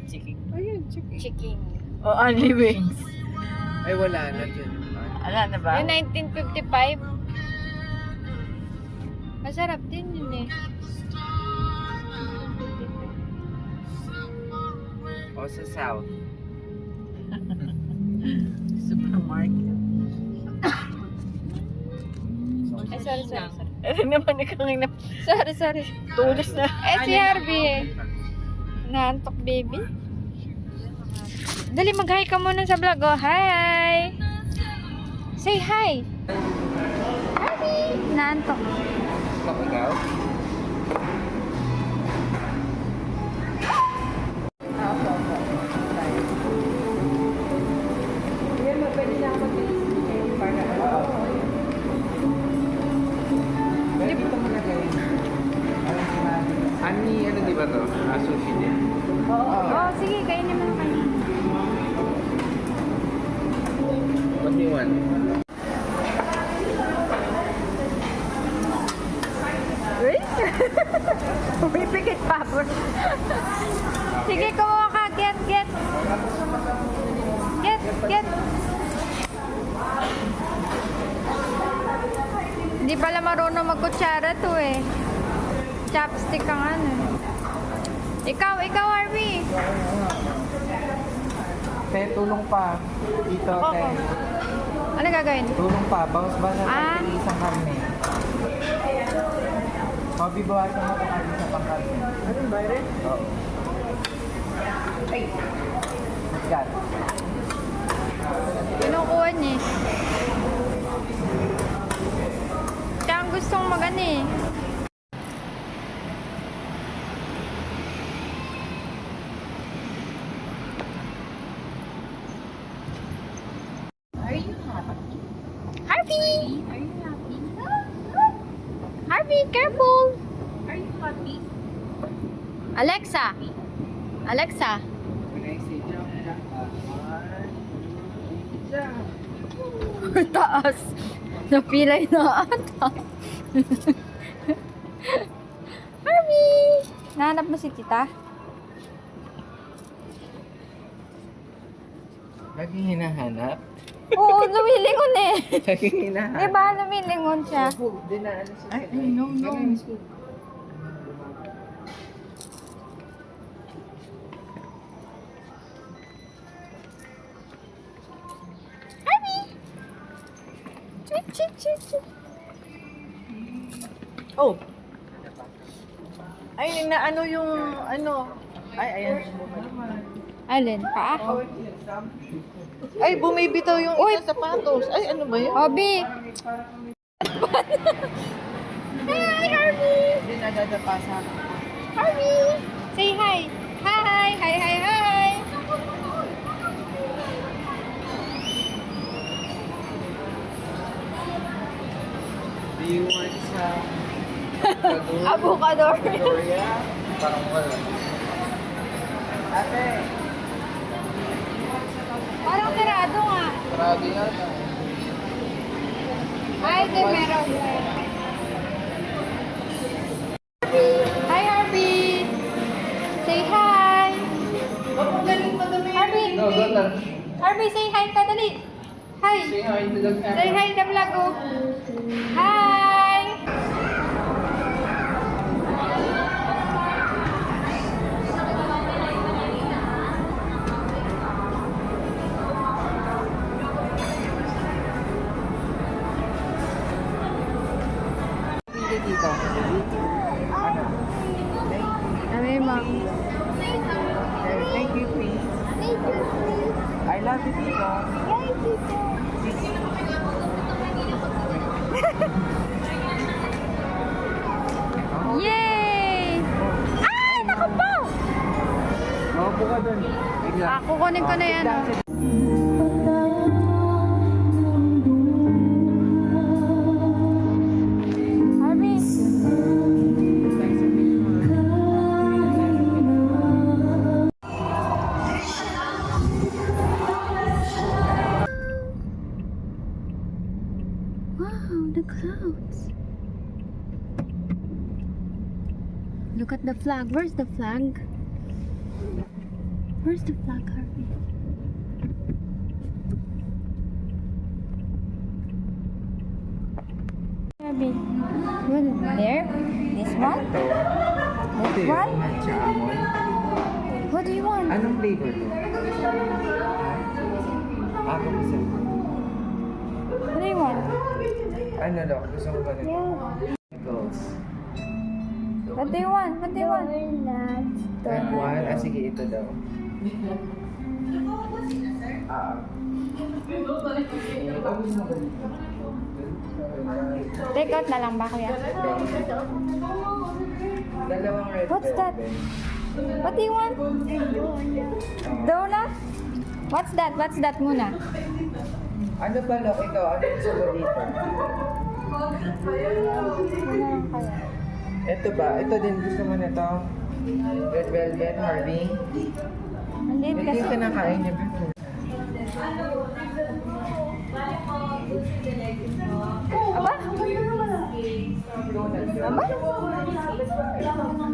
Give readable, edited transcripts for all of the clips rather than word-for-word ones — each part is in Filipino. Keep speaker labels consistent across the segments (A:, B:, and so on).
A: chicken.
B: Ayun, chicken.
C: Chicken.
A: O, only wings.
B: Ay, wala na dyan.
A: Ala na ba?
C: Yung 1955. Masarap din yun eh.
B: O sa south.
A: Supermarket.
C: Ay, sorry.
A: Ano naman ikaw na
C: Sorry.
A: tulos na.
C: Si Harvey eh. Naantok, baby. Dali, mag-hi ka muna sa vlog. Oh, hi! Say hi! Harvey! Naantok.
B: Ikaw? Ano di ba to? Sushi din.
C: Oh, sige, kainin mo kayo.
B: What do you want?
C: Uy! Pumipikit pa po. Sige, kumuha ka. Get. Hindi pala marunong magkutsara to eh. Chopstick ang ano. Ikaw, Harvey.
B: Te, tulong pa. Dito, te.
C: Ano gagawin?
B: Tulong pa. Bawas ba na tayo isang karne? Mabibawasan mo kung ano sa pangkarne. Anong bayre? Oo. Ay! Got it.
C: Kinukuha niya eh. Siya ang gustong magano eh.
D: Are you happy?
C: Harvey!
D: Are you happy?
C: Harvey, careful!
D: Are you happy?
C: Alexa!
B: When I say jump, jump.
C: Taas! Napilay na ata. Harvey! Nahanap mo si tita?
B: Laging hinahanap.
C: Oo, lumilingon eh.
B: Laging hinahanap.
C: Diba, lumilingon siya?
B: Dinaan siya.
A: Ay, no.
C: Chit.
A: Oh. Ay, na ano yung ano. Ay, ayan.
C: Alin? Paa?
A: Ay, bumibitaw yung isa sapatos. Ay, ano ba yun?
C: Obi! Hi, Harvey!
A: Hindi nadadapa sa akin.
C: Harvey! Say hi! Hi!
B: Do you want some
C: Avocador.
B: Victoria? Parang wala. Ate,
C: Parang tirado nga.
B: parado yata.
C: Ay, din meron. Hi, Harvey! Say hi! Harvey!
B: No, go lang.
C: Harvey, say hi ka, dali! Hi!
B: Say hi to the
C: Say
B: camera.
C: hi sa vlog, oh. Hi!
B: Hindi dito. Ano?
C: Ami, ma'am.
B: Thank you, please. I love you, Tito.
C: Yay! Ay, naku po!
B: Maupo ka dun. Bigla.
C: Kukunin ko na yan, oh. Harvey! Wow, the clouds. Look at the flag. Where's the flag? Where's the flag, Harvey? Harvey, what is there? This one?
B: Ito.
C: This one?
B: Matcha almond.
C: What do you want?
B: Anong flavor to? Ako gusto.
C: What do you want?
B: Ano daw? Gusto mo ba nito? Pickles.
C: What do you want? What do you want?
B: That one? Ah, sige, ito daw.
C: Take out na lang ba, kuya?
B: Dalawang red
C: What's that?
B: velvet.
C: What do you want? Donut? What's that? What's that muna?
B: Ano ba, Lok? Ikaw, ano gusto mo dito?
C: Ano lang kaya?
B: Ito ba? Ito din gusto mo nito? Red velvet, Harvey?
C: Maliit
B: Hindi
C: kasi.
B: ka nakain niya before.
C: Aba? Aba?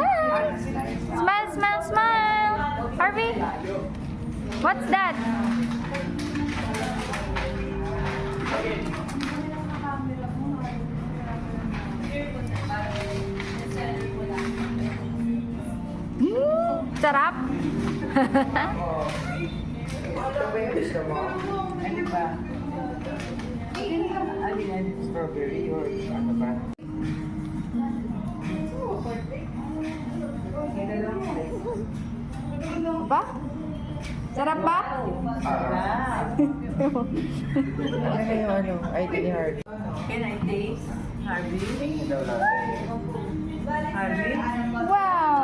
C: Hi! Smile, smile, smile! Harvey? What's that? Sarap?
B: Ito ba yung gusto mo? Ano ba? Ano yan? Strawberry or ano ba?
C: Ba? Sarap ba?
B: Ano na yung ano? ID ni Harvey.
A: Can I taste? Harvey?
B: Ito lang.
A: Harvey?
C: Wow!